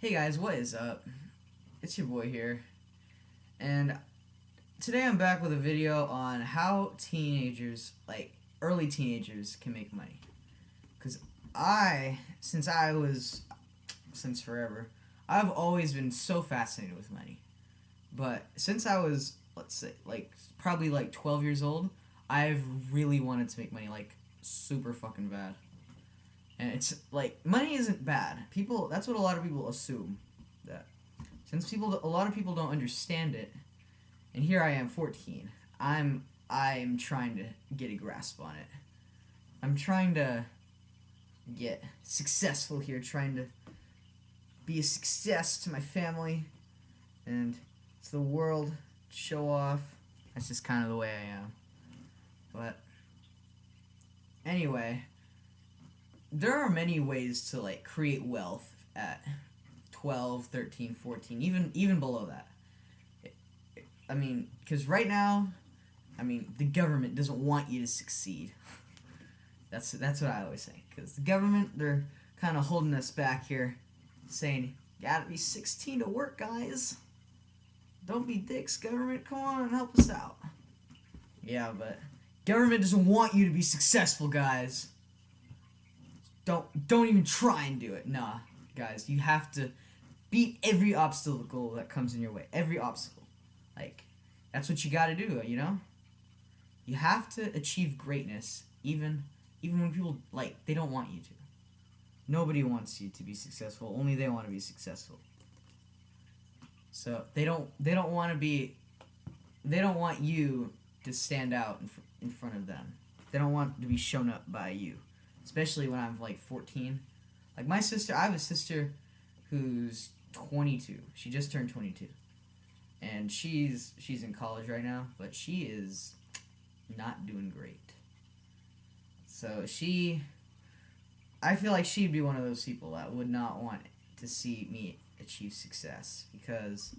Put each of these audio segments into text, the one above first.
Hey guys, what is up? It's your boy here, and today I'm back with a video on how teenagers, like early teenagers, can make money. Because since forever, I've always been so fascinated with money. But since I was, let's say, probably like 12 years old, I've really wanted to make money, like super fucking bad. And it's like money isn't bad. That's what a lot of people assume, that since a lot of people don't understand it, and here I am 14. I'm trying to get a grasp on it. I'm trying to get successful here, trying to be a success to my family and to the world, show off. That's just kind of the way I am. But anyway, there are many ways to like create wealth at 12, 13, 14, even below that. I mean, because right now, the government doesn't want you to succeed. That's what I always say. Because the government, they're kind of holding us back here, saying, "You gotta be 16 to work, guys. Don't be dicks, government. Come on and help us out." Yeah, but government doesn't want you to be successful, guys. Don't even try and do it. Nah, guys, you have to beat every obstacle that comes in your way. Every obstacle. Like, that's what you gotta do, you know? You have to achieve greatness, even when people, like, they don't want you to. Nobody wants you to be successful. Only they want to be successful. So they don't want to be. They don't want you to stand out in front of them. They don't want to be shown up by you, especially when I'm like 14. Like my sister, I have a sister who's 22. She just turned 22, and she's in college right now, but she is not doing great. So I feel like she'd be one of those people that would not want to see me achieve success, because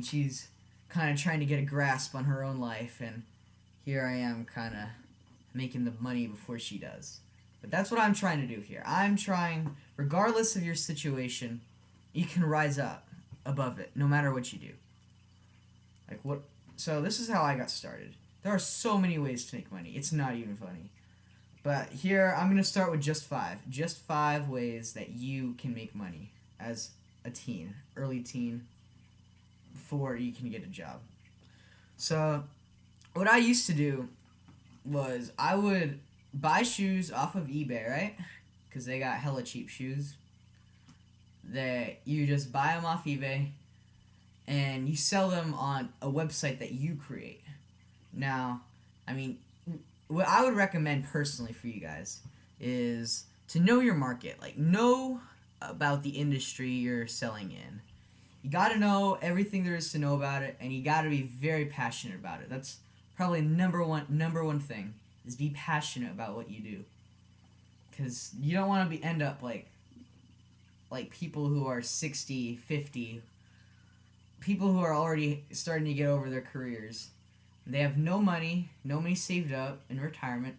she's kind of trying to get a grasp on her own life, and here I am kind of making the money before she does. But that's what I'm trying to do here. I'm trying, regardless of your situation, you can rise up above it no matter what you do. Like what? So this is how I got started. There are so many ways to make money. It's not even funny. But here, I'm going to start with just five. Just 5 ways that you can make money as a teen, early teen, before you can get a job. So, what I used to do was I would buy shoes off of eBay, right? Because they got hella cheap shoes. You just buy them off eBay, and you sell them on a website that you create. Now, what I would recommend personally for you guys is to know your market. Like, know about the industry you're selling in. You gotta know everything there is to know about it, and you gotta be very passionate about it. That's probably number one thing, is be passionate about what you do. Because you don't want to end up like people who are 60, 50, people who are already starting to get over their careers. They have no money saved up in retirement,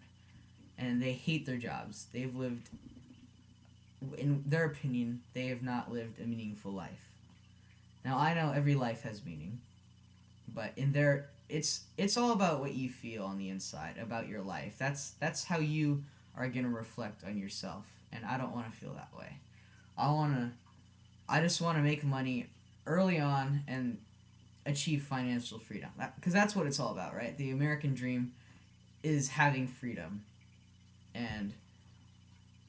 and they hate their jobs. They've lived, in their opinion, they have not lived a meaningful life. Now, I know every life has meaning, but it's all about what you feel on the inside about your life. That's how you are going to reflect on yourself, and I don't want to feel that way. I just want to make money early on and achieve financial freedom. Because that's what it's all about, right? The American dream is having freedom. And,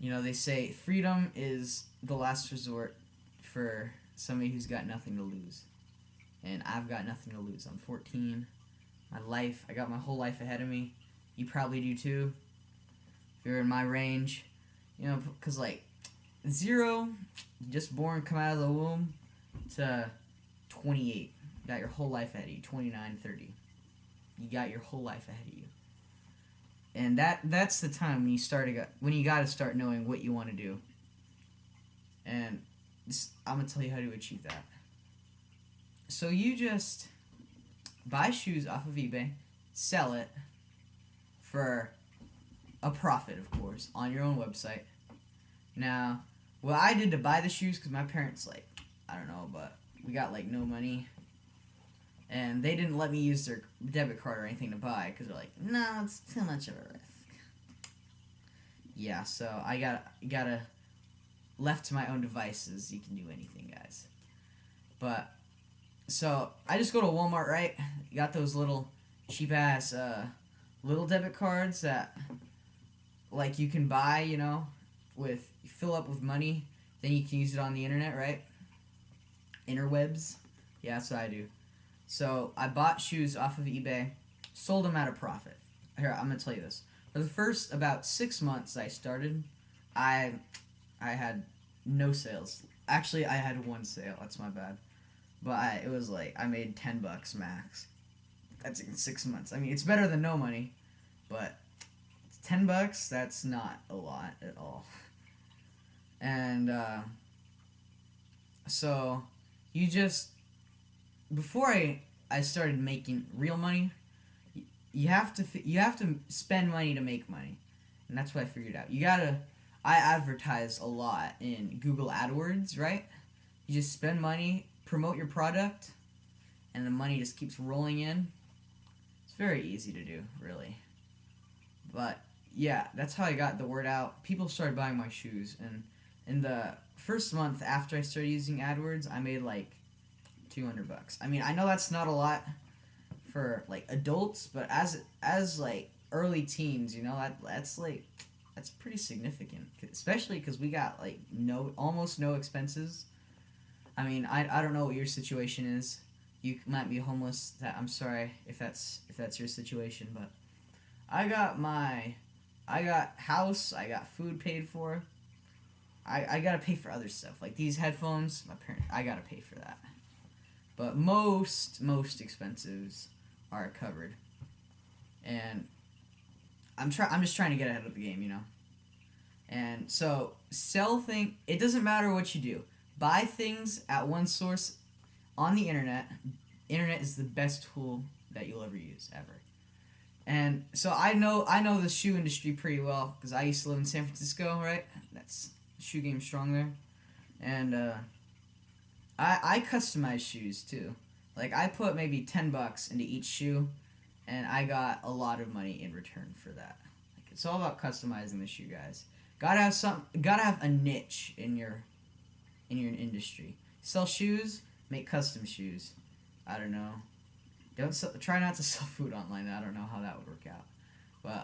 they say freedom is the last resort for somebody who's got nothing to lose. And I've got nothing to lose. I'm 14. I got my whole life ahead of me. You probably do too, if you're in my range. Because, 0, just born, come out of the womb, to 28. You got your whole life ahead of you. 29, 30. You got your whole life ahead of you. And that's the time when you got to start knowing what you want to do. And I'm going to tell you how to achieve that. So you just buy shoes off of eBay, sell it for a profit, of course, on your own website. Now, what I did to buy the shoes, because my parents, like, I don't know, but we got, like, no money. And they didn't let me use their debit card or anything to buy, because they're like, no, it's too much of a risk. Yeah, so I gotta, left to my own devices, you can do anything, guys. But, so, I just go to Walmart, right? You got those little cheap-ass, little debit cards that, like, you can buy, with, you fill up with money, then you can use it on the internet, right? Interwebs. Yeah, that's what I do. So I bought shoes off of eBay, sold them at a profit. Here, I'm gonna tell you this. For the first about 6 months I started, I had no sales. Actually, I had one sale. That's my bad. But it was like I made $10 max. That's in 6 months. I mean, it's better than no money, but $10. That's not a lot at all. And so you just before I started making real money, you have to spend money to make money, and that's what I figured out. I advertise a lot in Google AdWords, right? You just spend money, promote your product, and the money just keeps rolling in. It's very easy to do, really. But yeah, that's how I got the word out. People started buying my shoes, and in the first month after I started using AdWords, I made like $200. I mean, I know that's not a lot for like adults, but as like early teens, that's pretty significant, especially because we got like almost no expenses. I mean, I don't know what your situation is. You might be homeless. I'm sorry if that's your situation, but I got house, I got food paid for. I gotta pay for other stuff like these headphones. I gotta pay for that. But most expenses are covered, and I'm just trying to get ahead of the game, And so sell thing. It doesn't matter what you do. Buy things at one source on the internet. Internet is the best tool that you'll ever use ever. And so I know the shoe industry pretty well because I used to live in San Francisco, right? That's shoe game strong there, and I customize shoes too. Like I put maybe $10 into each shoe, and I got a lot of money in return for that. Like it's all about customizing the shoe, guys. Gotta have a niche in your industry. Sell shoes, make custom shoes. I don't know. Try not to sell food online. I don't know how that would work out. But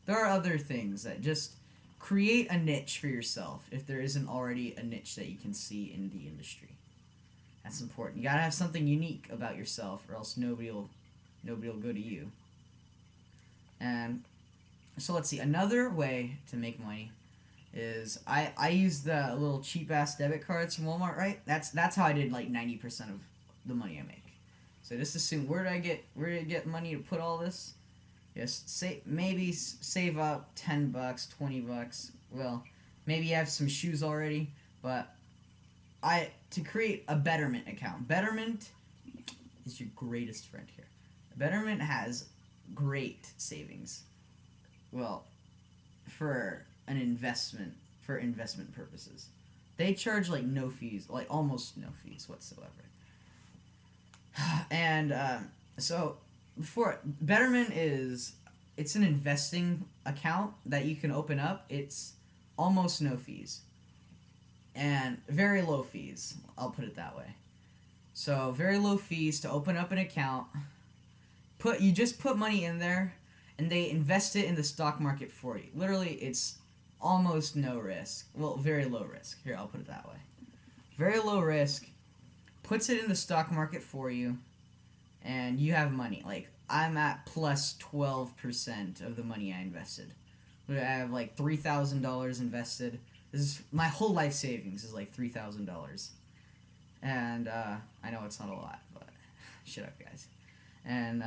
there are other things that just create a niche for yourself if there isn't already a niche that you can see in the industry. That's important. You gotta have something unique about yourself, or else nobody will go to you. And so let's see. Another way to make money is I use the little cheap ass debit cards from Walmart, right? That's how I did like 90% of the money I make. So just assume where did I get money to put all this? Yes, save up $10, $20. Well, maybe you have some shoes already, but to create a Betterment account. Betterment is your greatest friend here. Betterment has great savings. Well, for investment purposes. They charge like no fees, like almost no fees whatsoever. And so before Betterment it's an investing account that you can open up. It's almost no fees and very low fees. I'll put it that way. So very low fees to open up an account. You just put money in there, and they invest it in the stock market for you. Literally, it's almost no risk. Well, very low risk. Here, I'll put it that way. Very low risk. Puts it in the stock market for you, and you have money. Like, I'm at plus 12% of the money I invested. I have like $3,000 invested. My whole life savings is like $3,000. And I know it's not a lot, but shut up, guys. And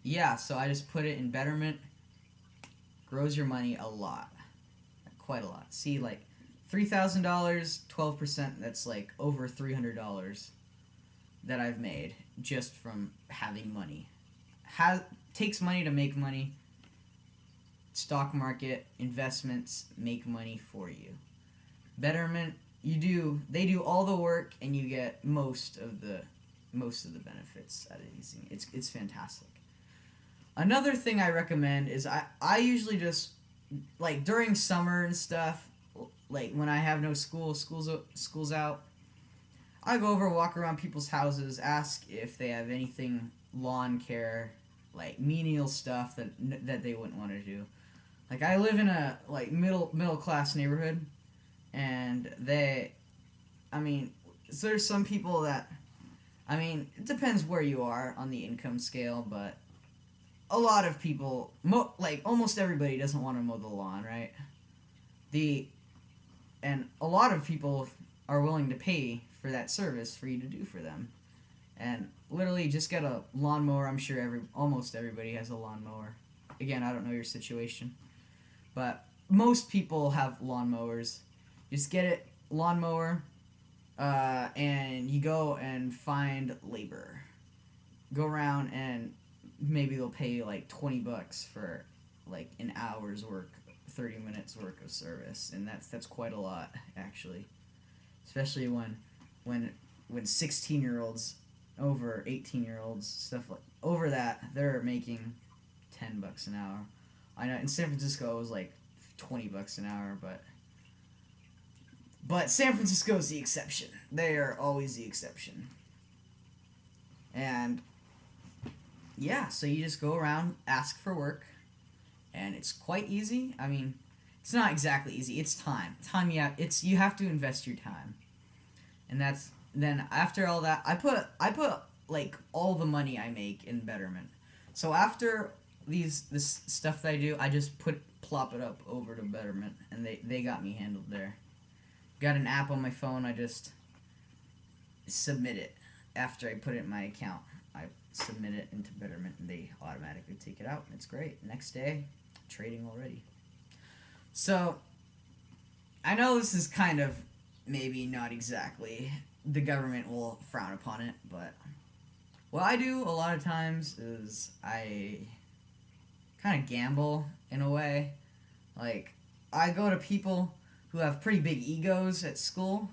yeah, so I just put it in Betterment. Grows your money a lot. Quite a lot. See, like $3,000, 12%, that's like over $300 that I've made just from having money. Takes money to make money. stock market investments make money for you. Betterment, they do all the work and you get most of the benefits out of using it. It's fantastic. Another thing I recommend is I usually just like during summer and stuff, like when I have no school's out, I go over, walk around people's houses, ask if they have anything lawn care, like menial stuff that they wouldn't want to do. Like I live in a like middle class neighborhood, and I mean, so there's some people that, I mean, it depends where you are on the income scale, but a lot of people, like almost everybody, doesn't want to mow the lawn, right? The and a lot of people are willing to pay for that service for you to do for them, and literally just get a lawnmower. I'm sure almost everybody has a lawnmower. Again, I don't know your situation, but most people have lawnmowers. Just get it lawnmower, and you go and find labor. Go around and maybe they'll pay you like $20 for like an hour's work, 30 minutes work of service, and that's quite a lot actually, especially when 16-year-olds over 18-year-olds stuff like over that they're making $10 an hour. I know in San Francisco it was like $20 an hour, but San Francisco's the exception. They are always the exception. And yeah, so you just go around, ask for work, and it's quite easy. I mean, it's not exactly easy. It's time. You have to invest your time. And then after all that, I put like all the money I make in Betterment. So after this stuff that I do, I just plop it up over to Betterment, and they got me handled there. Got an app on my phone. I just submit it after I put it in my account. I submit it into Betterment, and they automatically take it out. It's great. Next day, trading already. So I know this is kind of maybe not exactly, the government will frown upon it, but what I do a lot of times is I kind of gamble in a way. Like, I go to people who have pretty big egos at school,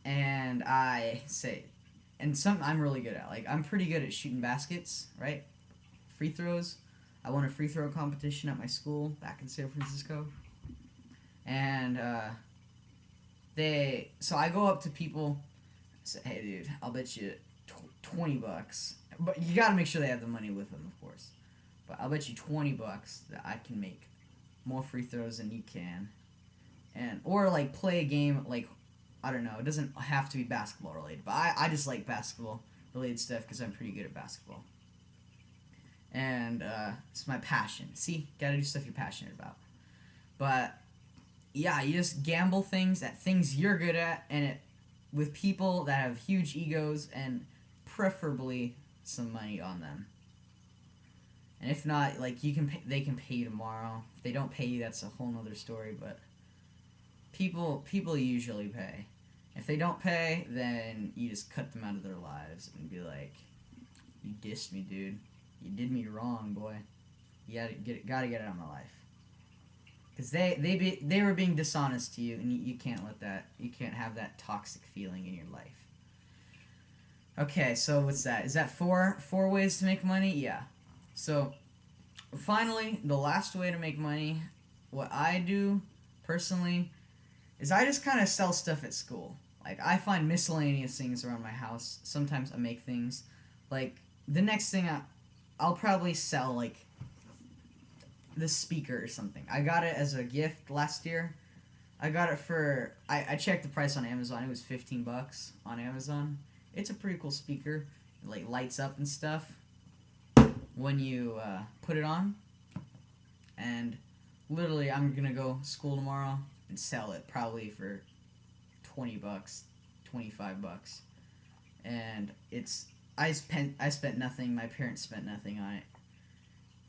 and I say, and something I'm really good at. Like, I'm pretty good at shooting baskets, right? Free throws. I won a free throw competition at my school back in San Francisco. And so I go up to people, say, hey dude, I'll bet you $20. But you gotta make sure they have the money with them, of course. But I'll bet you $20 that I can make more free throws than you can. Or like play a game, like, I don't know, it doesn't have to be basketball related, but I just like basketball related stuff because I'm pretty good at basketball. And it's my passion. See, gotta do stuff you're passionate about. But yeah, you just gamble things at things you're good at, and with people that have huge egos and preferably some money on them. And if not, like, they can pay you tomorrow. If they don't pay you, that's a whole nother story. But people usually pay. If they don't pay, then you just cut them out of their lives and be like, "You dissed me, dude. You did me wrong, boy. You gotta get it out of my life." Because they were being dishonest to you, and you can't let that. You can't have that toxic feeling in your life. Okay, so what's that? Is that four ways to make money? Yeah. So, finally, the last way to make money, what I do personally, is I just kind of sell stuff at school. Like, I find miscellaneous things around my house. Sometimes I make things. Like, the next thing I'll probably sell, like, the speaker or something. I got it as a gift last year. I got it for, I checked the price on Amazon. It was $15 on Amazon. It's a pretty cool speaker. It, like, lights up and stuff when you put it on. And literally, I'm gonna go to school tomorrow and sell it probably for $20, $25. And I spent nothing. My parents spent nothing on it.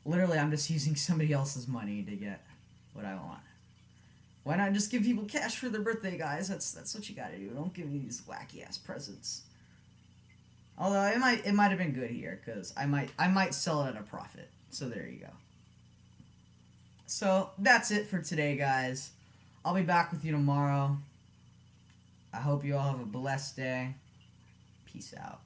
Literally, I'm just using somebody else's money to get what I want. Why not just give people cash for their birthday, guys? That's what you gotta do. Don't give me these wacky ass presents. Although it might have been good here, because I might sell it at a profit. So there you go. So that's it for today, guys. I'll be back with you tomorrow. I hope you all have a blessed day. Peace out.